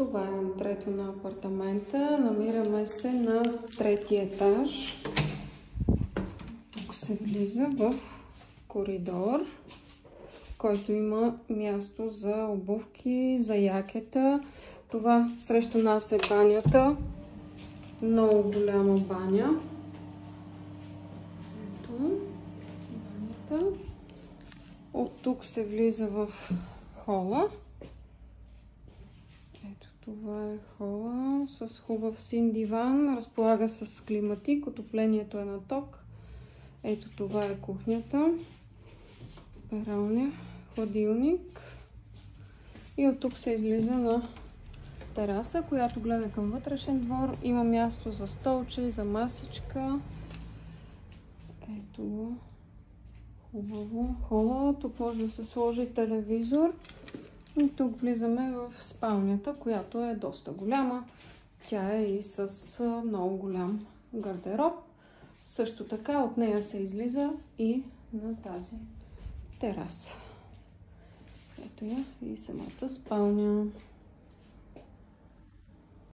Това е антрето на апартамента. Намираме се на 3-ти етаж. Тук се влиза в коридор, който има място за обувки, за якета. Това срещу нас е банята. Много голяма баня. Ето банята. От тук се влиза в хола. Ето това е хола с хубав син диван. Разполага с климатик. Отоплението е на ток. Ето това е кухнята. Пералня, хладилник. И от тук се излиза на тераса, която гледа към вътрешен двор. Има място за столче, за масичка. Ето, хубаво. Хола. Тук може да се сложи телевизор. И тук влизаме в спалнята, която е доста голяма. Тя е и с много голям гардероб. Също така от нея се излиза и на тази тераса. Ето я и самата спалня.